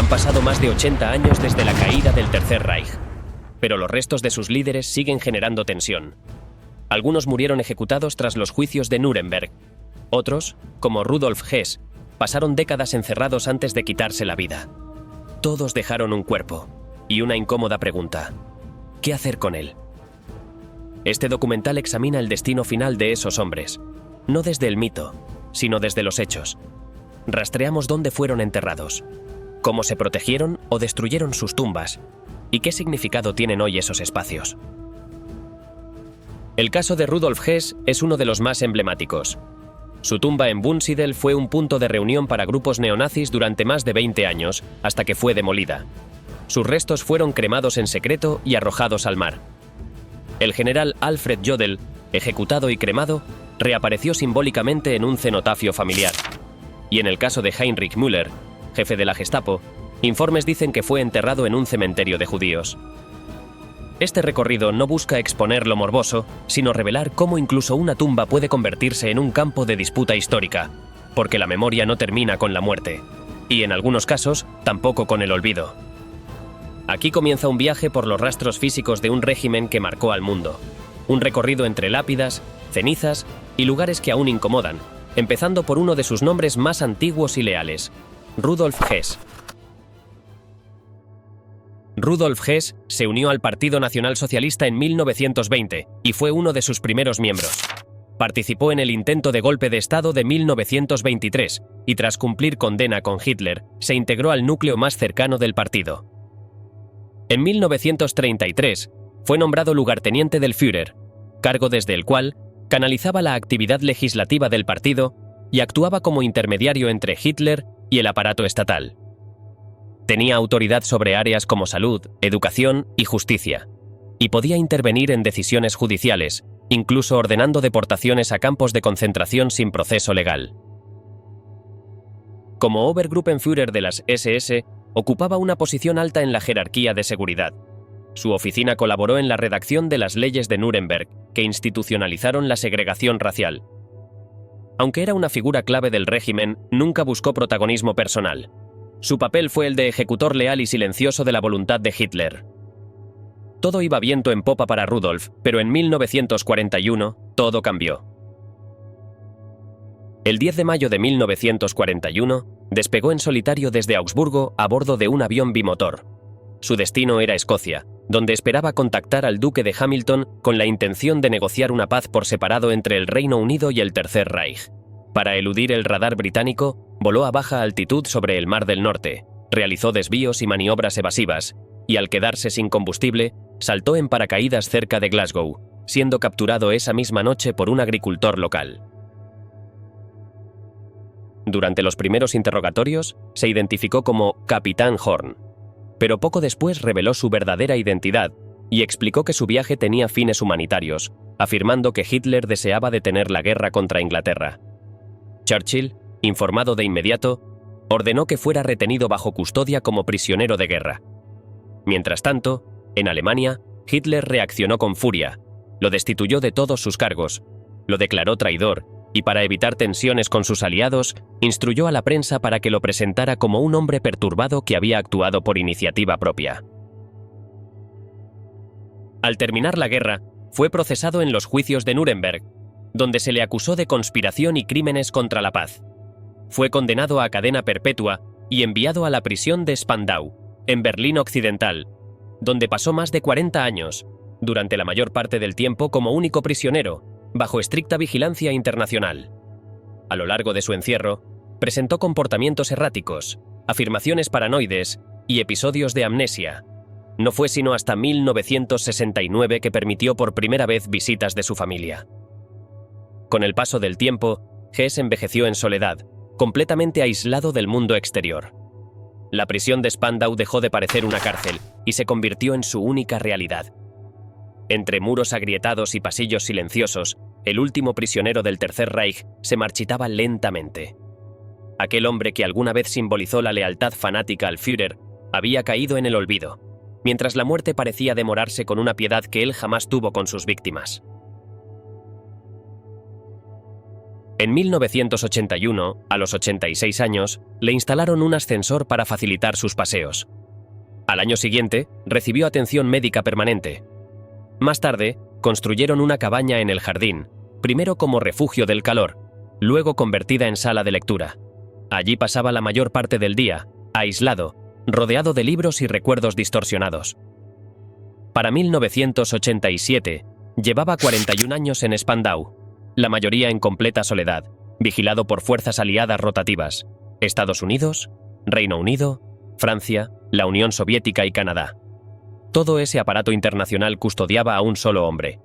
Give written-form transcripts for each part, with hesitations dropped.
Han pasado más de 80 años desde la caída del Tercer Reich, pero los restos de sus líderes siguen generando tensión. Algunos murieron ejecutados tras los juicios de Nuremberg. Otros, como Rudolf Hess, pasaron décadas encerrados antes de quitarse la vida. Todos dejaron un cuerpo y una incómoda pregunta: ¿qué hacer con él? Este documental examina el destino final de esos hombres, no desde el mito, sino desde los hechos. Rastreamos dónde fueron enterrados, cómo se protegieron o destruyeron sus tumbas, y qué significado tienen hoy esos espacios. El caso de Rudolf Hess es uno de los más emblemáticos. Su tumba en Wunsiedel fue un punto de reunión para grupos neonazis durante más de 20 años, hasta que fue demolida. Sus restos fueron cremados en secreto y arrojados al mar. El general Alfred Jodl, ejecutado y cremado, reapareció simbólicamente en un cenotafio familiar. Y en el caso de Heinrich Müller, jefe de la Gestapo, informes dicen que fue enterrado en un cementerio de judíos. Este recorrido no busca exponer lo morboso, sino revelar cómo incluso una tumba puede convertirse en un campo de disputa histórica, porque la memoria no termina con la muerte, y en algunos casos, tampoco con el olvido. Aquí comienza un viaje por los rastros físicos de un régimen que marcó al mundo. Un recorrido entre lápidas, cenizas y lugares que aún incomodan, empezando por uno de sus nombres más antiguos y leales: Rudolf Hess. Rudolf Hess se unió al Partido Nacionalsocialista en 1920 y fue uno de sus primeros miembros. Participó en el intento de golpe de Estado de 1923 y tras cumplir condena con Hitler, se integró al núcleo más cercano del partido. En 1933 fue nombrado lugarteniente del Führer, cargo desde el cual canalizaba la actividad legislativa del partido y actuaba como intermediario entre Hitler y el aparato estatal. Tenía autoridad sobre áreas como salud, educación y justicia, y podía intervenir en decisiones judiciales, incluso ordenando deportaciones a campos de concentración sin proceso legal. Como Obergruppenführer de las SS, ocupaba una posición alta en la jerarquía de seguridad. Su oficina colaboró en la redacción de las leyes de Nuremberg, que institucionalizaron la segregación racial. Aunque era una figura clave del régimen, nunca buscó protagonismo personal. Su papel fue el de ejecutor leal y silencioso de la voluntad de Hitler. Todo iba viento en popa para Rudolf, pero en 1941 todo cambió. El 10 de mayo de 1941 despegó en solitario desde Augsburgo a bordo de un avión bimotor. Su destino era Escocia, donde esperaba contactar al duque de Hamilton con la intención de negociar una paz por separado entre el Reino Unido y el Tercer Reich. Para eludir el radar británico, voló a baja altitud sobre el Mar del Norte, realizó desvíos y maniobras evasivas, y al quedarse sin combustible, saltó en paracaídas cerca de Glasgow, siendo capturado esa misma noche por un agricultor local. Durante los primeros interrogatorios, se identificó como Capitán Horn, pero poco después reveló su verdadera identidad y explicó que su viaje tenía fines humanitarios, afirmando que Hitler deseaba detener la guerra contra Inglaterra. Churchill, informado de inmediato, ordenó que fuera retenido bajo custodia como prisionero de guerra. Mientras tanto, en Alemania, Hitler reaccionó con furia, lo destituyó de todos sus cargos, lo declaró traidor y para evitar tensiones con sus aliados, instruyó a la prensa para que lo presentara como un hombre perturbado que había actuado por iniciativa propia. Al terminar la guerra, fue procesado en los juicios de Nuremberg, donde se le acusó de conspiración y crímenes contra la paz. Fue condenado a cadena perpetua y enviado a la prisión de Spandau, en Berlín Occidental, donde pasó más de 40 años, durante la mayor parte del tiempo como único prisionero, bajo estricta vigilancia internacional. A lo largo de su encierro, presentó comportamientos erráticos, afirmaciones paranoides y episodios de amnesia. No fue sino hasta 1969 que permitió por primera vez visitas de su familia. Con el paso del tiempo, Hess envejeció en soledad, completamente aislado del mundo exterior. La prisión de Spandau dejó de parecer una cárcel y se convirtió en su única realidad. Entre muros agrietados y pasillos silenciosos, el último prisionero del Tercer Reich se marchitaba lentamente. Aquel hombre que alguna vez simbolizó la lealtad fanática al Führer había caído en el olvido, mientras la muerte parecía demorarse con una piedad que él jamás tuvo con sus víctimas. En 1981, a los 86 años, le instalaron un ascensor para facilitar sus paseos. Al año siguiente, recibió atención médica permanente. Más tarde, construyeron una cabaña en el jardín, primero como refugio del calor, luego convertida en sala de lectura. Allí pasaba la mayor parte del día, aislado, rodeado de libros y recuerdos distorsionados. Para 1987, llevaba 41 años en Spandau, la mayoría en completa soledad, vigilado por fuerzas aliadas rotativas: Estados Unidos, Reino Unido, Francia, la Unión Soviética y Canadá. Todo ese aparato internacional custodiaba a un solo hombre.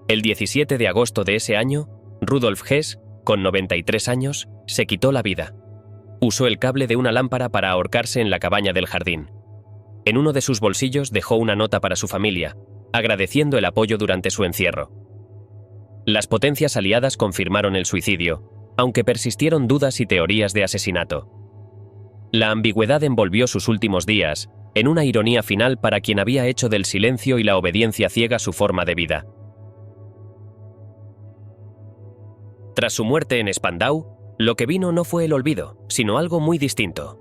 El 17 de agosto de ese año, Rudolf Hess, con 93 años, se quitó la vida. Usó el cable de una lámpara para ahorcarse en la cabaña del jardín. En uno de sus bolsillos dejó una nota para su familia, agradeciendo el apoyo durante su encierro. Las potencias aliadas confirmaron el suicidio, aunque persistieron dudas y teorías de asesinato. La ambigüedad envolvió sus últimos días, en una ironía final para quien había hecho del silencio y la obediencia ciega su forma de vida. Tras su muerte en Spandau, lo que vino no fue el olvido, sino algo muy distinto.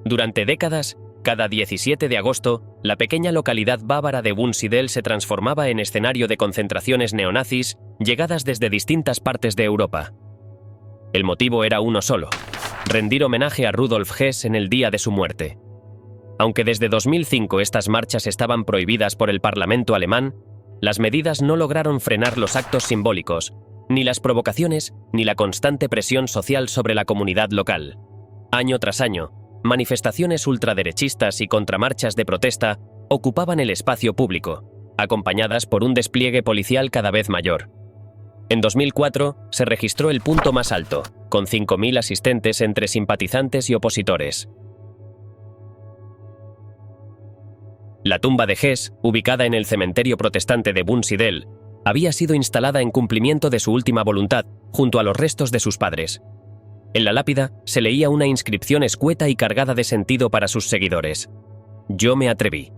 Durante décadas, cada 17 de agosto, la pequeña localidad bávara de Wunsiedel se transformaba en escenario de concentraciones neonazis llegadas desde distintas partes de Europa. El motivo era uno solo: rendir homenaje a Rudolf Hess en el día de su muerte. Aunque desde 2005 estas marchas estaban prohibidas por el Parlamento alemán, las medidas no lograron frenar los actos simbólicos, ni las provocaciones, ni la constante presión social sobre la comunidad local. Año tras año, manifestaciones ultraderechistas y contramarchas de protesta ocupaban el espacio público, acompañadas por un despliegue policial cada vez mayor. En 2004 se registró el punto más alto, con 5.000 asistentes entre simpatizantes y opositores. La tumba de Hess, ubicada en el cementerio protestante de Wunsiedel, había sido instalada en cumplimiento de su última voluntad, junto a los restos de sus padres. En la lápida se leía una inscripción escueta y cargada de sentido para sus seguidores: «Yo me atreví».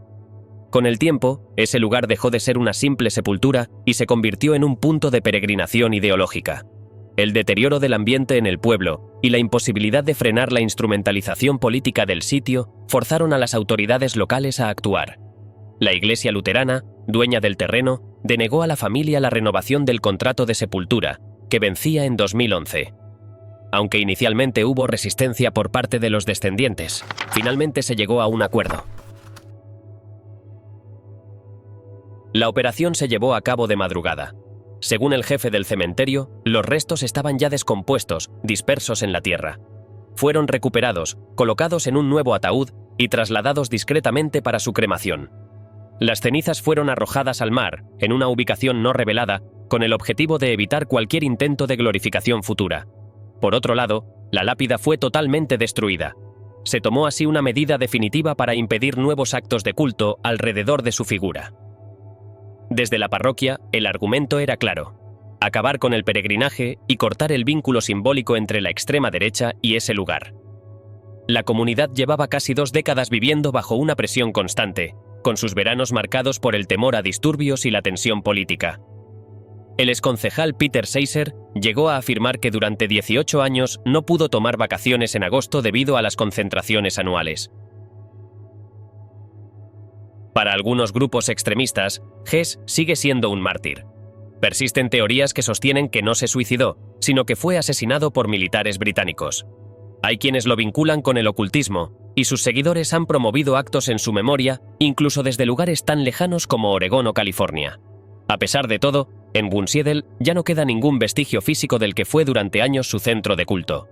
Con el tiempo, ese lugar dejó de ser una simple sepultura y se convirtió en un punto de peregrinación ideológica. El deterioro del ambiente en el pueblo y la imposibilidad de frenar la instrumentalización política del sitio forzaron a las autoridades locales a actuar. La Iglesia luterana, dueña del terreno, denegó a la familia la renovación del contrato de sepultura, que vencía en 2011. Aunque inicialmente hubo resistencia por parte de los descendientes, finalmente se llegó a un acuerdo. La operación se llevó a cabo de madrugada. Según el jefe del cementerio, los restos estaban ya descompuestos, dispersos en la tierra. Fueron recuperados, colocados en un nuevo ataúd y trasladados discretamente para su cremación. Las cenizas fueron arrojadas al mar, en una ubicación no revelada, con el objetivo de evitar cualquier intento de glorificación futura. Por otro lado, la lápida fue totalmente destruida. Se tomó así una medida definitiva para impedir nuevos actos de culto alrededor de su figura. Desde la parroquia, el argumento era claro: acabar con el peregrinaje y cortar el vínculo simbólico entre la extrema derecha y ese lugar. La comunidad llevaba casi 2 décadas viviendo bajo una presión constante, con sus veranos marcados por el temor a disturbios y la tensión política. El exconcejal Peter Seiser llegó a afirmar que durante 18 años no pudo tomar vacaciones en agosto debido a las concentraciones anuales. Para algunos grupos extremistas, Hess sigue siendo un mártir. Persisten teorías que sostienen que no se suicidó, sino que fue asesinado por militares británicos. Hay quienes lo vinculan con el ocultismo, y sus seguidores han promovido actos en su memoria, incluso desde lugares tan lejanos como Oregón o California. A pesar de todo, en Wunsiedel ya no queda ningún vestigio físico del que fue durante años su centro de culto.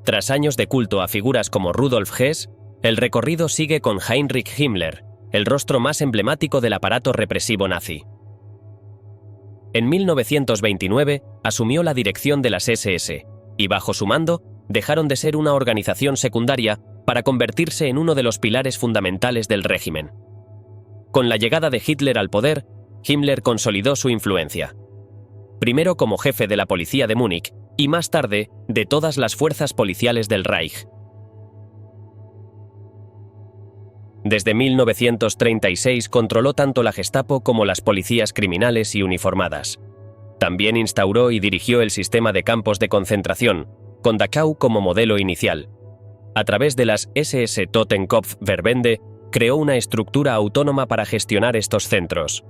Tras años de culto a figuras como Rudolf Hess, el recorrido sigue con Heinrich Himmler, el rostro más emblemático del aparato represivo nazi. En 1929 asumió la dirección de las SS, y bajo su mando dejaron de ser una organización secundaria para convertirse en uno de los pilares fundamentales del régimen. Con la llegada de Hitler al poder, Himmler consolidó su influencia. Primero como jefe de la policía de Múnich y más tarde de todas las fuerzas policiales del Reich. Desde 1936 controló tanto la Gestapo como las policías criminales y uniformadas. También instauró y dirigió el sistema de campos de concentración, con Dachau como modelo inicial. A través de las SS Totenkopf-Verbände, creó una estructura autónoma para gestionar estos centros.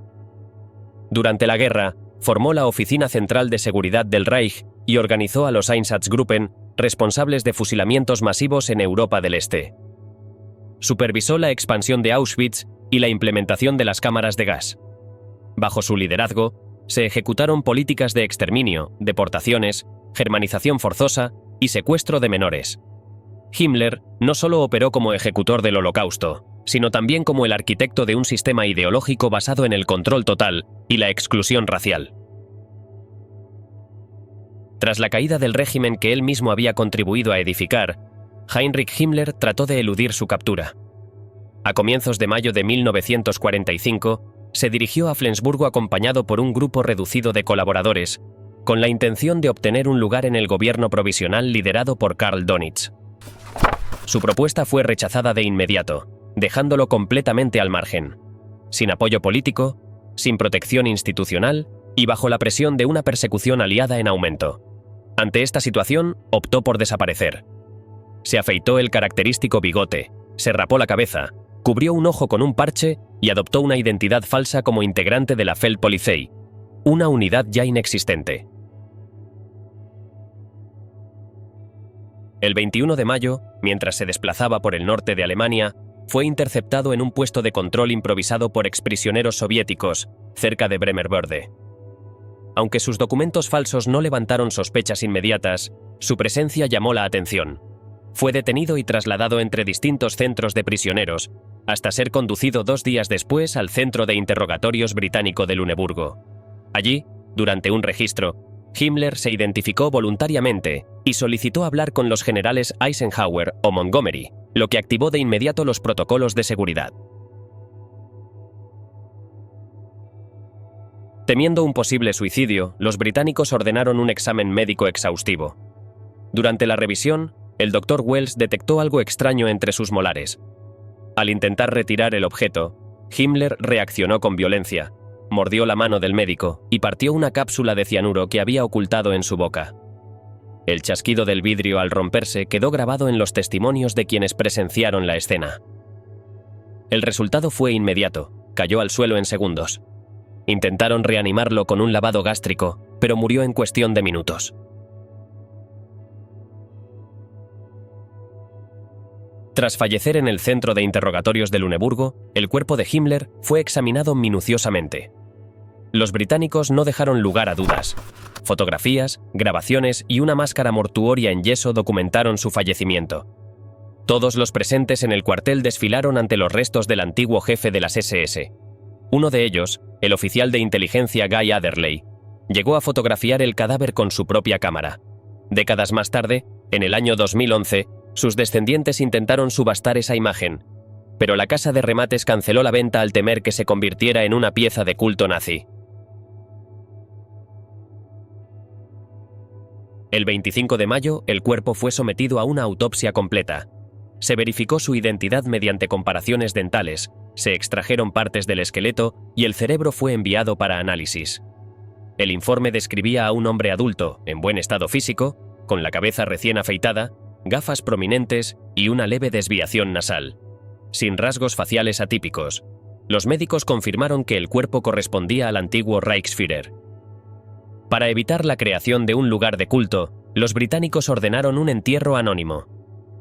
Durante la guerra, formó la Oficina Central de Seguridad del Reich y organizó a los Einsatzgruppen, responsables de fusilamientos masivos en Europa del Este. Supervisó la expansión de Auschwitz y la implementación de las cámaras de gas. Bajo su liderazgo, se ejecutaron políticas de exterminio, deportaciones, germanización forzosa y secuestro de menores. Himmler no solo operó como ejecutor del Holocausto, sino también como el arquitecto de un sistema ideológico basado en el control total y la exclusión racial. Tras la caída del régimen que él mismo había contribuido a edificar, Heinrich Himmler trató de eludir su captura. A comienzos de mayo de 1945, se dirigió a Flensburgo acompañado por un grupo reducido de colaboradores, con la intención de obtener un lugar en el gobierno provisional liderado por Karl Donitz. Su propuesta fue rechazada de inmediato, dejándolo completamente al margen, sin apoyo político, sin protección institucional y bajo la presión de una persecución aliada en aumento. Ante esta situación, optó por desaparecer. Se afeitó el característico bigote, se rapó la cabeza, cubrió un ojo con un parche y adoptó una identidad falsa como integrante de la Feldpolizei, una unidad ya inexistente. El 21 de mayo, mientras se desplazaba por el norte de Alemania, fue interceptado en un puesto de control improvisado por exprisioneros soviéticos, cerca de Bremervörde. Aunque sus documentos falsos no levantaron sospechas inmediatas, su presencia llamó la atención. Fue detenido y trasladado entre distintos centros de prisioneros, hasta ser conducido 2 días después al centro de interrogatorios británico de Luneburgo. Allí, durante un registro, Himmler se identificó voluntariamente y solicitó hablar con los generales Eisenhower o Montgomery, lo que activó de inmediato los protocolos de seguridad. Temiendo un posible suicidio, los británicos ordenaron un examen médico exhaustivo. Durante la revisión, el Dr. Wells detectó algo extraño entre sus molares. Al intentar retirar el objeto, Himmler reaccionó con violencia, mordió la mano del médico y partió una cápsula de cianuro que había ocultado en su boca. El chasquido del vidrio al romperse quedó grabado en los testimonios de quienes presenciaron la escena. El resultado fue inmediato, cayó al suelo en segundos. Intentaron reanimarlo con un lavado gástrico, pero murió en cuestión de minutos. Tras fallecer en el centro de interrogatorios de Luneburgo, el cuerpo de Himmler fue examinado minuciosamente. Los británicos no dejaron lugar a dudas. Fotografías, grabaciones y una máscara mortuoria en yeso documentaron su fallecimiento. Todos los presentes en el cuartel desfilaron ante los restos del antiguo jefe de las SS. Uno de ellos, el oficial de inteligencia Guy Adderley, llegó a fotografiar el cadáver con su propia cámara. Décadas más tarde, en el año 2011, sus descendientes intentaron subastar esa imagen, pero la casa de remates canceló la venta al temer que se convirtiera en una pieza de culto nazi. El 25 de mayo, el cuerpo fue sometido a una autopsia completa. Se verificó su identidad mediante comparaciones dentales, se extrajeron partes del esqueleto y el cerebro fue enviado para análisis. El informe describía a un hombre adulto, en buen estado físico, con la cabeza recién afeitada, gafas prominentes y una leve desviación nasal. Sin rasgos faciales atípicos, los médicos confirmaron que el cuerpo correspondía al antiguo Reichsführer. Para evitar la creación de un lugar de culto, los británicos ordenaron un entierro anónimo.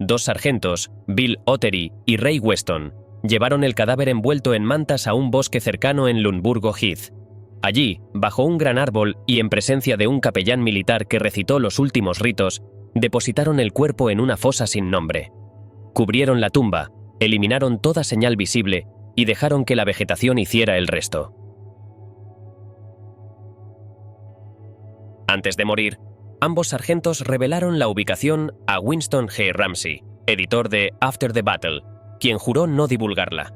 2 sargentos, Bill Ottery y Ray Weston, llevaron el cadáver envuelto en mantas a un bosque cercano en Lundburgo Heath. Allí, bajo un gran árbol y en presencia de un capellán militar que recitó los últimos ritos, depositaron el cuerpo en una fosa sin nombre. Cubrieron la tumba, eliminaron toda señal visible y dejaron que la vegetación hiciera el resto. Antes de morir, ambos sargentos revelaron la ubicación a Winston G. Ramsey, editor de After the Battle, quien juró no divulgarla.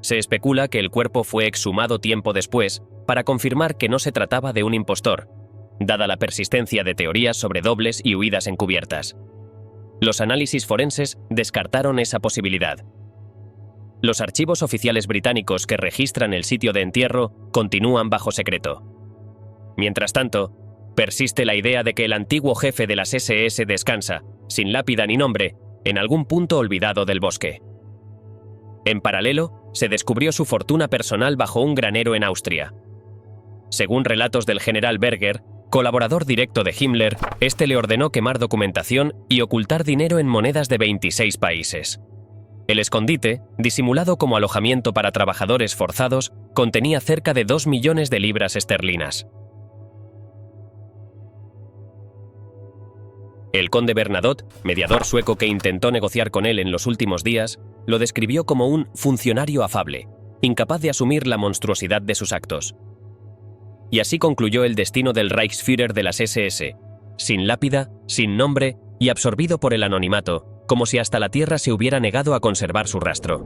Se especula que el cuerpo fue exhumado tiempo después para confirmar que no se trataba de un impostor, dada la persistencia de teorías sobre dobles y huidas encubiertas. Los análisis forenses descartaron esa posibilidad. Los archivos oficiales británicos que registran el sitio de entierro continúan bajo secreto. Mientras tanto, persiste la idea de que el antiguo jefe de las SS descansa, sin lápida ni nombre, en algún punto olvidado del bosque. En paralelo, se descubrió su fortuna personal bajo un granero en Austria. Según relatos del general Berger, colaborador directo de Himmler, este le ordenó quemar documentación y ocultar dinero en monedas de 26 países. El escondite, disimulado como alojamiento para trabajadores forzados, contenía cerca de 2 millones de libras esterlinas. El conde Bernadotte, mediador sueco que intentó negociar con él en los últimos días, lo describió como un funcionario afable, incapaz de asumir la monstruosidad de sus actos. Y así concluyó el destino del Reichsführer de las SS, sin lápida, sin nombre y absorbido por el anonimato, como si hasta la tierra se hubiera negado a conservar su rastro.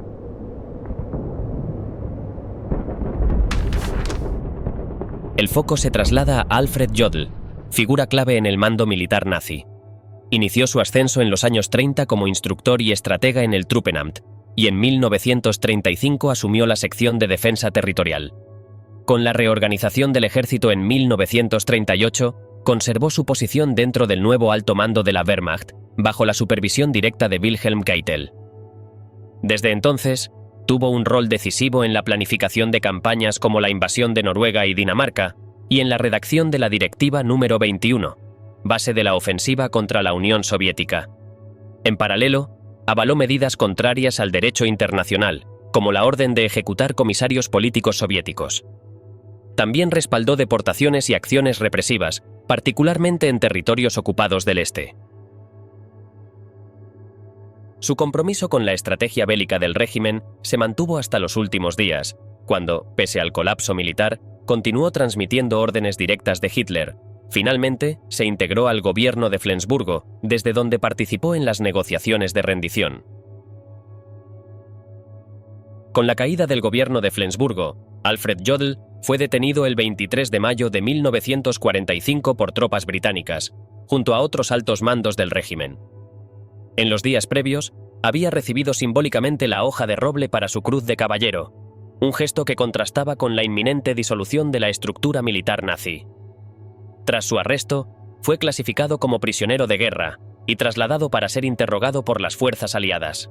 El foco se traslada a Alfred Jodl, figura clave en el mando militar nazi. Inició su ascenso en los años 30 como instructor y estratega en el Truppenamt, y en 1935 asumió la sección de defensa territorial. Con la reorganización del ejército en 1938, conservó su posición dentro del nuevo alto mando de la Wehrmacht, bajo la supervisión directa de Wilhelm Keitel. Desde entonces, tuvo un rol decisivo en la planificación de campañas como la invasión de Noruega y Dinamarca, y en la redacción de la Directiva número 21, base de la ofensiva contra la Unión Soviética. En paralelo, avaló medidas contrarias al derecho internacional, como la orden de ejecutar comisarios políticos soviéticos. También respaldó deportaciones y acciones represivas, particularmente en territorios ocupados del este. Su compromiso con la estrategia bélica del régimen se mantuvo hasta los últimos días, cuando, pese al colapso militar, continuó transmitiendo órdenes directas de Hitler. Finalmente, se integró al gobierno de Flensburgo, desde donde participó en las negociaciones de rendición. Con la caída del gobierno de Flensburgo, Alfred Jodl fue detenido el 23 de mayo de 1945 por tropas británicas, junto a otros altos mandos del régimen. En los días previos, había recibido simbólicamente la hoja de roble para su cruz de caballero, un gesto que contrastaba con la inminente disolución de la estructura militar nazi. Tras su arresto, fue clasificado como prisionero de guerra y trasladado para ser interrogado por las fuerzas aliadas.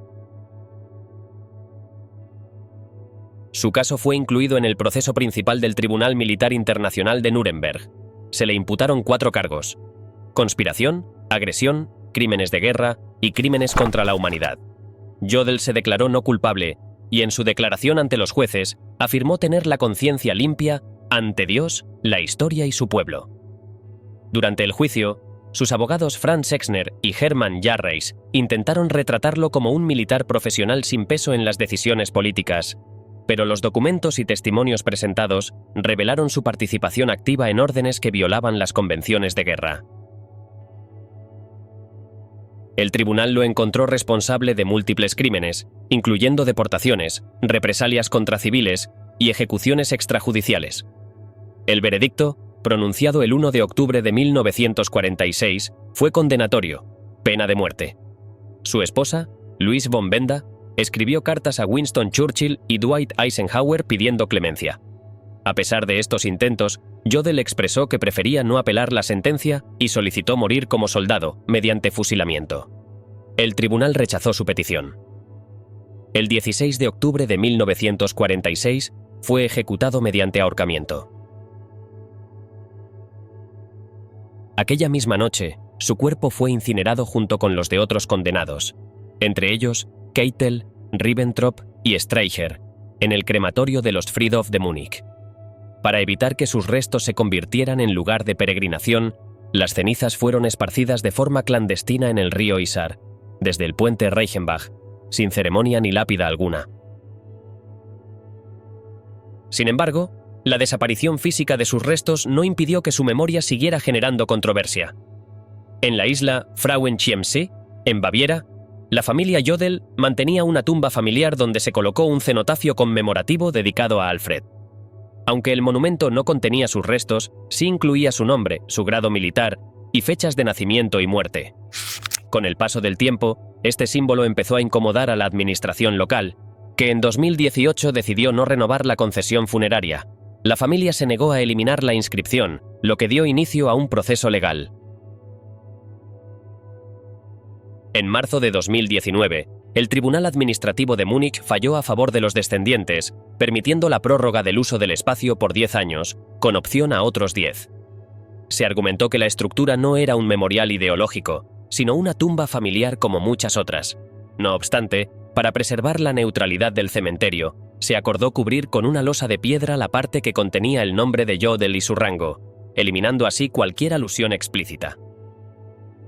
Su caso fue incluido en el proceso principal del Tribunal Militar Internacional de Nuremberg. Se le imputaron 4 cargos: conspiración, agresión, crímenes de guerra y crímenes contra la humanidad. Jodl se declaró no culpable y en su declaración ante los jueces afirmó tener la conciencia limpia ante Dios, la historia y su pueblo. Durante el juicio, sus abogados Franz Exner y Hermann Jarreis intentaron retratarlo como un militar profesional sin peso en las decisiones políticas, pero los documentos y testimonios presentados revelaron su participación activa en órdenes que violaban las convenciones de guerra. El tribunal lo encontró responsable de múltiples crímenes, incluyendo deportaciones, represalias contra civiles y ejecuciones extrajudiciales. El veredicto, pronunciado el 1 de octubre de 1946, fue condenatorio, pena de muerte. Su esposa, Louise von Benda, escribió cartas a Winston Churchill y Dwight Eisenhower pidiendo clemencia. A pesar de estos intentos, Jodl expresó que prefería no apelar la sentencia y solicitó morir como soldado, mediante fusilamiento. El tribunal rechazó su petición. El 16 de octubre de 1946 fue ejecutado mediante ahorcamiento. Aquella misma noche, su cuerpo fue incinerado junto con los de otros condenados, entre ellos Keitel, Ribbentrop y Streicher, en el crematorio de los Friedhof de Múnich. Para evitar que sus restos se convirtieran en lugar de peregrinación, las cenizas fueron esparcidas de forma clandestina en el río Isar, desde el puente Reichenbach, sin ceremonia ni lápida alguna. Sin embargo, la desaparición física de sus restos no impidió que su memoria siguiera generando controversia. En la isla Frauenchiemsee, en Baviera, la familia Jodl mantenía una tumba familiar donde se colocó un cenotafio conmemorativo dedicado a Alfred. Aunque el monumento no contenía sus restos, sí incluía su nombre, su grado militar y fechas de nacimiento y muerte. Con el paso del tiempo, este símbolo empezó a incomodar a la administración local, que en 2018 decidió no renovar la concesión funeraria. La familia se negó a eliminar la inscripción, lo que dio inicio a un proceso legal. En marzo de 2019, el Tribunal Administrativo de Múnich falló a favor de los descendientes, permitiendo la prórroga del uso del espacio por 10 años, con opción a otros 10. Se argumentó que la estructura no era un memorial ideológico, sino una tumba familiar como muchas otras. No obstante, para preservar la neutralidad del cementerio, se acordó cubrir con una losa de piedra la parte que contenía el nombre de Jodl y su rango, eliminando así cualquier alusión explícita.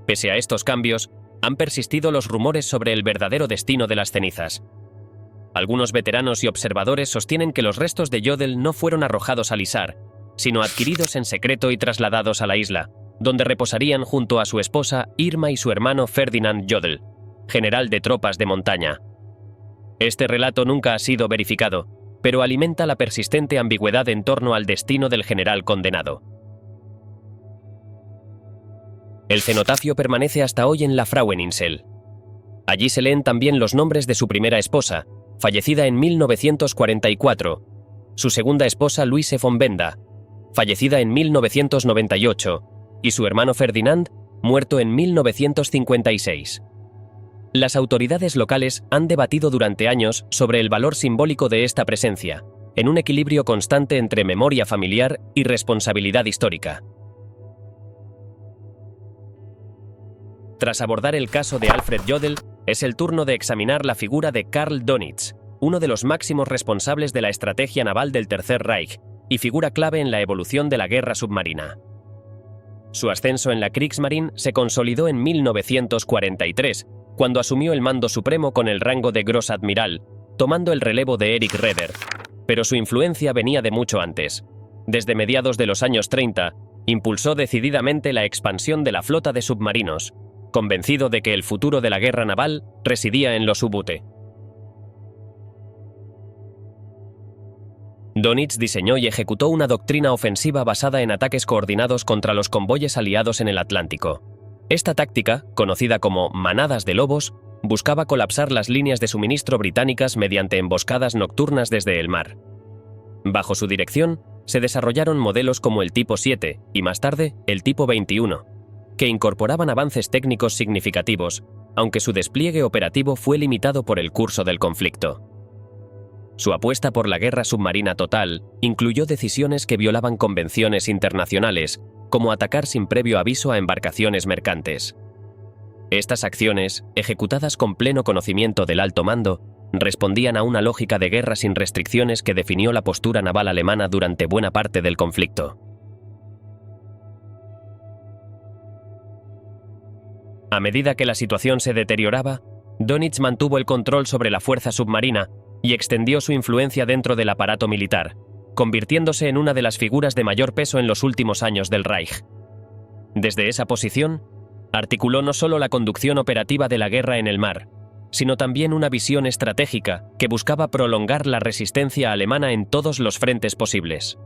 Pese a estos cambios, han persistido los rumores sobre el verdadero destino de las cenizas. Algunos veteranos y observadores sostienen que los restos de Jodl no fueron arrojados al Isar, sino adquiridos en secreto y trasladados a la isla, donde reposarían junto a su esposa Irma y su hermano Ferdinand Jodl, general de tropas de montaña. Este relato nunca ha sido verificado, pero alimenta la persistente ambigüedad en torno al destino del general condenado. El cenotafio permanece hasta hoy en la Fraueninsel. Allí se leen también los nombres de su primera esposa, fallecida en 1944, su segunda esposa Luise von Benda, fallecida en 1998, y su hermano Ferdinand, muerto en 1956. Las autoridades locales han debatido durante años sobre el valor simbólico de esta presencia, en un equilibrio constante entre memoria familiar y responsabilidad histórica. Tras abordar el caso de Alfred Jodl, es el turno de examinar la figura de Karl Dönitz, uno de los máximos responsables de la estrategia naval del Tercer Reich y figura clave en la evolución de la guerra submarina. Su ascenso en la Kriegsmarine se consolidó en 1943, cuando asumió el mando supremo con el rango de Großadmiral, tomando el relevo de Erich Raeder, pero su influencia venía de mucho antes. Desde mediados de los años 30, impulsó decididamente la expansión de la flota de submarinos, convencido de que el futuro de la guerra naval residía en los U-Boote. Dönitz diseñó y ejecutó una doctrina ofensiva basada en ataques coordinados contra los convoyes aliados en el Atlántico. Esta táctica, conocida como manadas de lobos, buscaba colapsar las líneas de suministro británicas mediante emboscadas nocturnas desde el mar. Bajo su dirección, se desarrollaron modelos como el Tipo 7 y más tarde el Tipo 21, que incorporaban avances técnicos significativos, aunque su despliegue operativo fue limitado por el curso del conflicto. Su apuesta por la guerra submarina total incluyó decisiones que violaban convenciones internacionales, como atacar sin previo aviso a embarcaciones mercantes. Estas acciones, ejecutadas con pleno conocimiento del alto mando, respondían a una lógica de guerra sin restricciones que definió la postura naval alemana durante buena parte del conflicto. A medida que la situación se deterioraba, Dönitz mantuvo el control sobre la fuerza submarina y extendió su influencia dentro del aparato militar, convirtiéndose en una de las figuras de mayor peso en los últimos años del Reich. Desde esa posición, articuló no solo la conducción operativa de la guerra en el mar, sino también una visión estratégica que buscaba prolongar la resistencia alemana en todos los frentes posibles.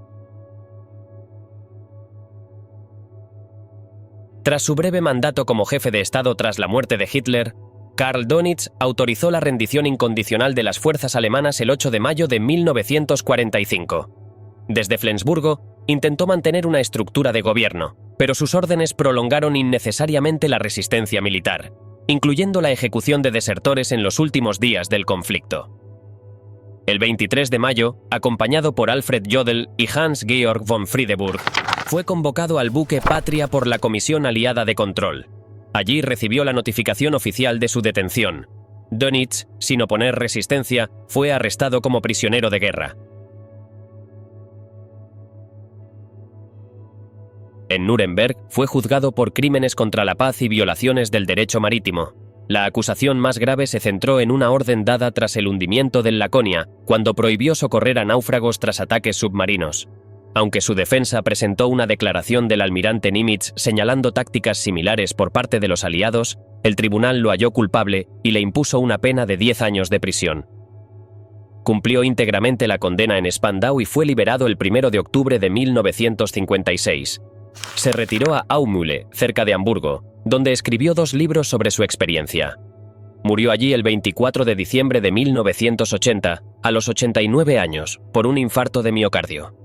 Tras su breve mandato como jefe de Estado tras la muerte de Hitler, Karl Dönitz autorizó la rendición incondicional de las fuerzas alemanas el 8 de mayo de 1945. Desde Flensburgo, intentó mantener una estructura de gobierno, pero sus órdenes prolongaron innecesariamente la resistencia militar, incluyendo la ejecución de desertores en los últimos días del conflicto. El 23 de mayo, acompañado por Alfred Jodl y Hans-Georg von Friedeburg, fue convocado al buque Patria por la Comisión Aliada de Control. Allí recibió la notificación oficial de su detención. Dönitz, sin oponer resistencia, fue arrestado como prisionero de guerra. En Nuremberg fue juzgado por crímenes contra la paz y violaciones del derecho marítimo. La acusación más grave se centró en una orden dada tras el hundimiento del Laconia, cuando prohibió socorrer a náufragos tras ataques submarinos. Aunque su defensa presentó una declaración del almirante Nimitz señalando tácticas similares por parte de los aliados, el tribunal lo halló culpable y le impuso una pena de 10 años de prisión. Cumplió íntegramente la condena en Spandau y fue liberado el 1 de octubre de 1956. Se retiró a Aumühle, cerca de Hamburgo, donde escribió 2 libros sobre su experiencia. Murió allí el 24 de diciembre de 1980, a los 89 años, por un infarto de miocardio.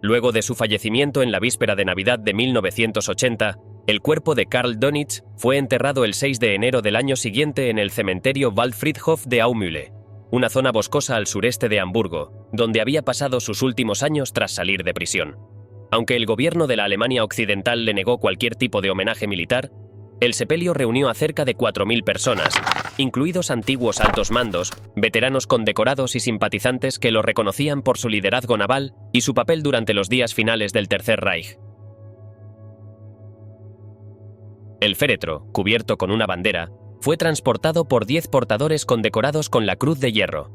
Luego de su fallecimiento en la víspera de Navidad de 1980, el cuerpo de Karl Donitz fue enterrado el 6 de enero del año siguiente en el cementerio Waldfriedhof de Aumühle, una zona boscosa al sureste de Hamburgo, donde había pasado sus últimos años tras salir de prisión. Aunque el gobierno de la Alemania Occidental le negó cualquier tipo de homenaje militar, el sepelio reunió a cerca de 4.000 personas, incluidos antiguos altos mandos, veteranos condecorados y simpatizantes que lo reconocían por su liderazgo naval y su papel durante los días finales del Tercer Reich. El féretro, cubierto con una bandera, fue transportado por 10 portadores condecorados con la Cruz de Hierro.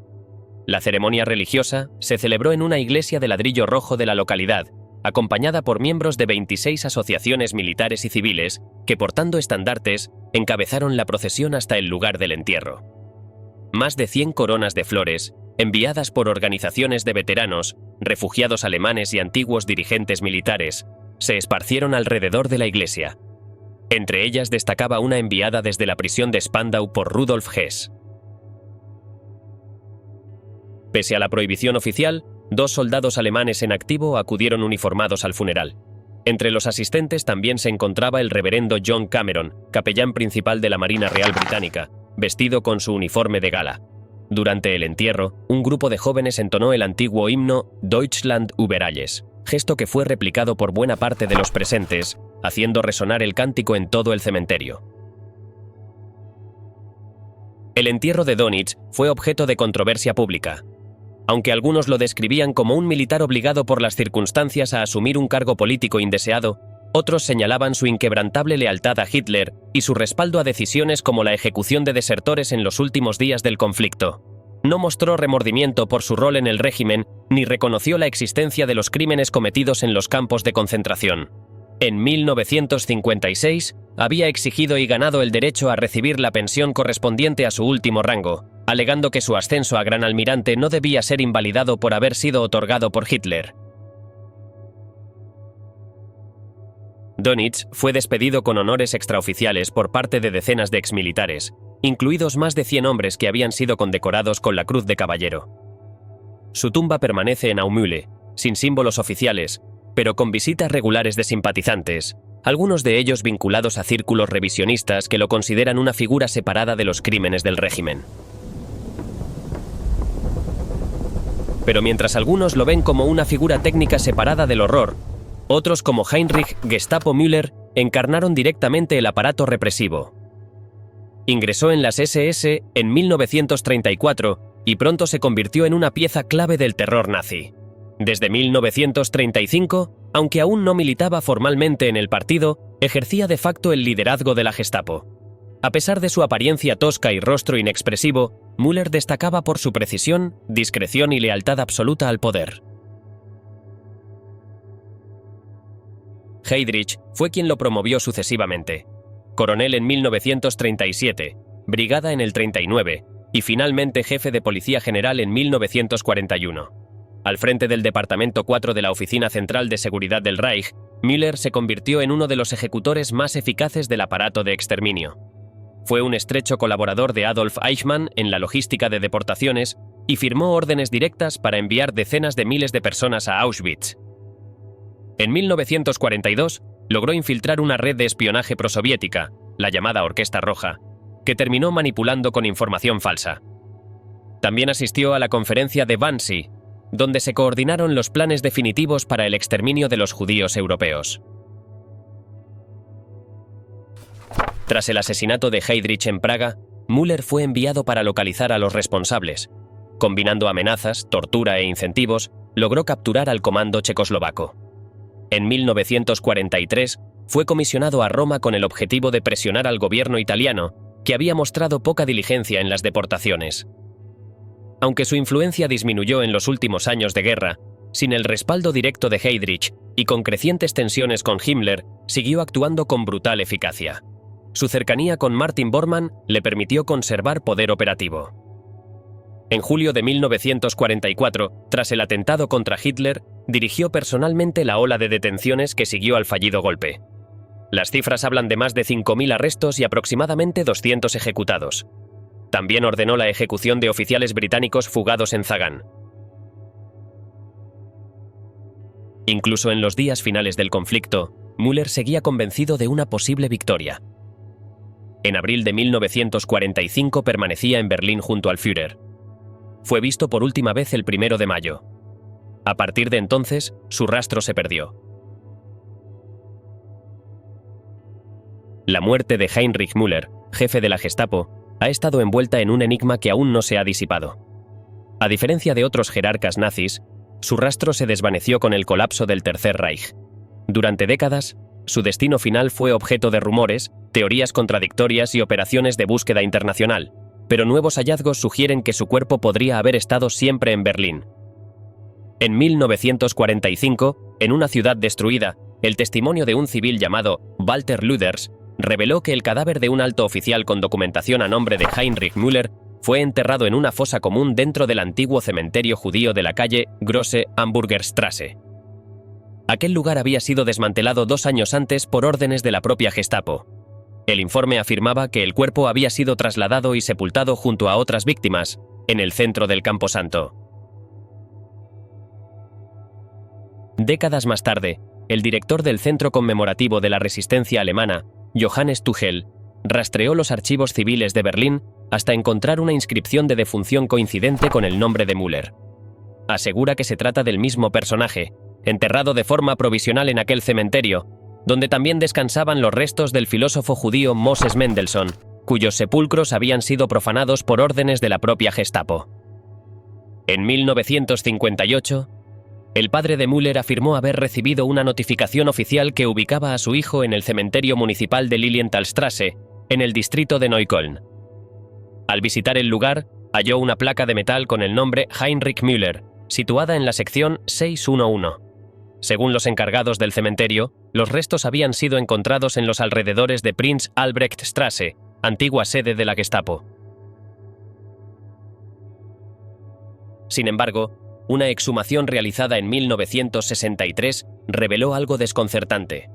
La ceremonia religiosa se celebró en una iglesia de ladrillo rojo de la localidad, acompañada por miembros de 26 asociaciones militares y civiles que, portando estandartes, encabezaron la procesión hasta el lugar del entierro. Más de 100 coronas de flores, enviadas por organizaciones de veteranos, refugiados alemanes y antiguos dirigentes militares, se esparcieron alrededor de la iglesia. Entre ellas destacaba una enviada desde la prisión de Spandau por Rudolf Hess. Pese a la prohibición oficial, 2 soldados alemanes en activo acudieron uniformados al funeral. Entre los asistentes también se encontraba el reverendo John Cameron, capellán principal de la Marina Real Británica, vestido con su uniforme de gala. Durante el entierro, un grupo de jóvenes entonó el antiguo himno Deutschland über alles, gesto que fue replicado por buena parte de los presentes, haciendo resonar el cántico en todo el cementerio. El entierro de Donitz fue objeto de controversia pública. Aunque algunos lo describían como un militar obligado por las circunstancias a asumir un cargo político indeseado, otros señalaban su inquebrantable lealtad a Hitler y su respaldo a decisiones como la ejecución de desertores en los últimos días del conflicto. No mostró remordimiento por su rol en el régimen ni reconoció la existencia de los crímenes cometidos en los campos de concentración. En 1956, había exigido y ganado el derecho a recibir la pensión correspondiente a su último rango, alegando que su ascenso a gran almirante no debía ser invalidado por haber sido otorgado por Hitler. Donitz fue despedido con honores extraoficiales por parte de decenas de exmilitares, incluidos más de 100 hombres que habían sido condecorados con la Cruz de Caballero. Su tumba permanece en Aumühle, sin símbolos oficiales, pero con visitas regulares de simpatizantes, algunos de ellos vinculados a círculos revisionistas que lo consideran una figura separada de los crímenes del régimen. Pero mientras algunos lo ven como una figura técnica separada del horror, otros como Heinrich Gestapo Müller encarnaron directamente el aparato represivo. Ingresó en las SS en 1934 y pronto se convirtió en una pieza clave del terror nazi. Desde 1935, aunque aún no militaba formalmente en el partido, ejercía de facto el liderazgo de la Gestapo. A pesar de su apariencia tosca y rostro inexpresivo, Müller destacaba por su precisión, discreción y lealtad absoluta al poder. Heydrich fue quien lo promovió sucesivamente. Coronel en 1937, brigada en el 39 y finalmente jefe de Policía General en 1941. Al frente del Departamento 4 de la Oficina Central de Seguridad del Reich, Müller se convirtió en uno de los ejecutores más eficaces del aparato de exterminio. Fue un estrecho colaborador de Adolf Eichmann en la logística de deportaciones y firmó órdenes directas para enviar decenas de miles de personas a Auschwitz. En 1942, logró infiltrar una red de espionaje prosoviética, la llamada Orquesta Roja, que terminó manipulando con información falsa. También asistió a la conferencia de Wannsee, donde se coordinaron los planes definitivos para el exterminio de los judíos europeos. Tras el asesinato de Heydrich en Praga, Müller fue enviado para localizar a los responsables. Combinando amenazas, tortura e incentivos, logró capturar al comando checoslovaco. En 1943, fue comisionado a Roma con el objetivo de presionar al gobierno italiano, que había mostrado poca diligencia en las deportaciones. Aunque su influencia disminuyó en los últimos años de guerra, sin el respaldo directo de Heydrich y con crecientes tensiones con Himmler, siguió actuando con brutal eficacia. Su cercanía con Martin Bormann le permitió conservar poder operativo. En julio de 1944, tras el atentado contra Hitler, dirigió personalmente la ola de detenciones que siguió al fallido golpe. Las cifras hablan de más de 5.000 arrestos y aproximadamente 200 ejecutados. También ordenó la ejecución de oficiales británicos fugados en Zagán. Incluso en los días finales del conflicto, Müller seguía convencido de una posible victoria. En abril de 1945 permanecía en Berlín junto al Führer. Fue visto por última vez el 1 de mayo. A partir de entonces, su rastro se perdió. La muerte de Heinrich Müller, jefe de la Gestapo, ha estado envuelta en un enigma que aún no se ha disipado. A diferencia de otros jerarcas nazis, su rastro se desvaneció con el colapso del Tercer Reich. Durante décadas, su destino final fue objeto de rumores, teorías contradictorias y operaciones de búsqueda internacional, pero nuevos hallazgos sugieren que su cuerpo podría haber estado siempre en Berlín. En 1945, en una ciudad destruida, el testimonio de un civil llamado Walter Lüders reveló que el cadáver de un alto oficial con documentación a nombre de Heinrich Müller fue enterrado en una fosa común dentro del antiguo cementerio judío de la calle Grosse Hamburgerstrasse. Aquel lugar había sido desmantelado 2 años antes por órdenes de la propia Gestapo. El informe afirmaba que el cuerpo había sido trasladado y sepultado junto a otras víctimas, en el centro del Camposanto. Décadas más tarde, el director del Centro Conmemorativo de la Resistencia Alemana, Johannes Tuchel, rastreó los archivos civiles de Berlín hasta encontrar una inscripción de defunción coincidente con el nombre de Müller. Asegura que se trata del mismo personaje, enterrado de forma provisional en aquel cementerio, donde también descansaban los restos del filósofo judío Moses Mendelssohn, cuyos sepulcros habían sido profanados por órdenes de la propia Gestapo. En 1958, el padre de Müller afirmó haber recibido una notificación oficial que ubicaba a su hijo en el cementerio municipal de Lilienthalstrasse, en el distrito de Neukölln. Al visitar el lugar, halló una placa de metal con el nombre Heinrich Müller, situada en la sección 611. Según los encargados del cementerio, los restos habían sido encontrados en los alrededores de Prinz Albrecht Strasse, antigua sede de la Gestapo. Sin embargo, una exhumación realizada en 1963 reveló algo desconcertante.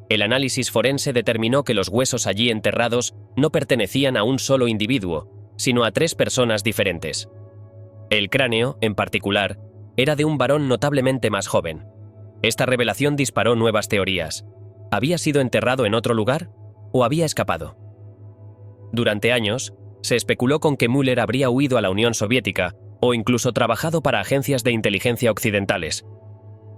El análisis forense determinó que los huesos allí enterrados no pertenecían a un solo individuo, sino a 3 personas diferentes. El cráneo, en particular, era de un varón notablemente más joven. Esta revelación disparó nuevas teorías. ¿Había sido enterrado en otro lugar o había escapado? Durante años, se especuló con que Müller habría huido a la Unión Soviética o incluso trabajado para agencias de inteligencia occidentales.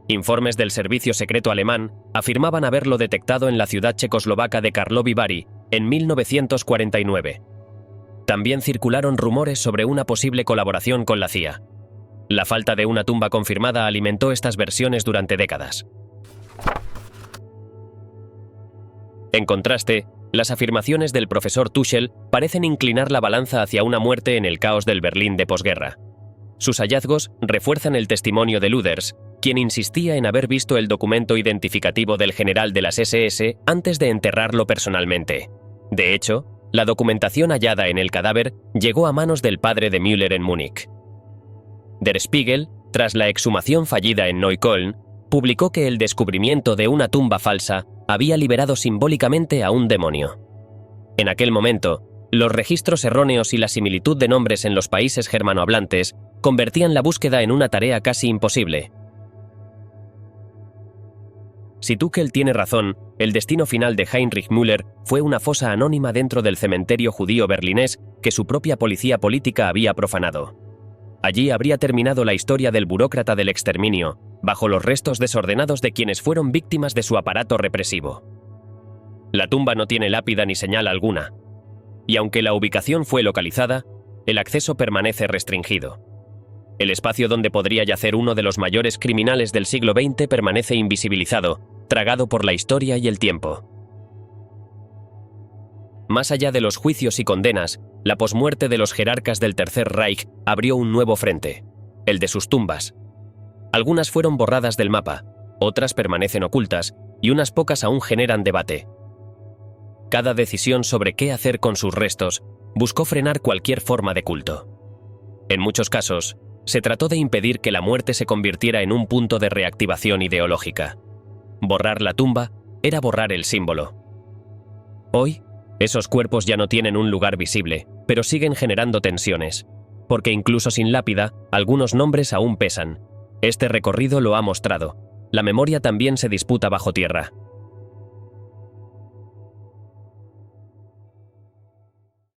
Informes del servicio secreto alemán afirmaban haberlo detectado en la ciudad checoslovaca de Karlovy Vary en 1949. También circularon rumores sobre una posible colaboración con la CIA. La falta de una tumba confirmada alimentó estas versiones durante décadas. En contraste, las afirmaciones del profesor Tuchel parecen inclinar la balanza hacia una muerte en el caos del Berlín de posguerra. Sus hallazgos refuerzan el testimonio de Lüders, quien insistía en haber visto el documento identificativo del general de las SS antes de enterrarlo personalmente. De hecho, la documentación hallada en el cadáver llegó a manos del padre de Müller en Múnich. Der Spiegel, tras la exhumación fallida en Neukölln, publicó que el descubrimiento de una tumba falsa había liberado simbólicamente a un demonio. En aquel momento, los registros erróneos y la similitud de nombres en los países germanohablantes convertían la búsqueda en una tarea casi imposible. Si Tuchel tiene razón, el destino final de Heinrich Müller fue una fosa anónima dentro del cementerio judío berlinés que su propia policía política había profanado. Allí habría terminado la historia del burócrata del exterminio, bajo los restos desordenados de quienes fueron víctimas de su aparato represivo. La tumba no tiene lápida ni señal alguna, y aunque la ubicación fue localizada, el acceso permanece restringido. El espacio donde podría yacer uno de los mayores criminales del siglo XX permanece invisibilizado, tragado por la historia y el tiempo. Más allá de los juicios y condenas, la posmuerte de los jerarcas del Tercer Reich abrió un nuevo frente, el de sus tumbas. Algunas fueron borradas del mapa, otras permanecen ocultas y unas pocas aún generan debate. Cada decisión sobre qué hacer con sus restos buscó frenar cualquier forma de culto. En muchos casos, se trató de impedir que la muerte se convirtiera en un punto de reactivación ideológica. Borrar la tumba era borrar el símbolo. Hoy, esos cuerpos ya no tienen un lugar visible, pero siguen generando tensiones, porque incluso sin lápida, algunos nombres aún pesan. Este recorrido lo ha mostrado. La memoria también se disputa bajo tierra.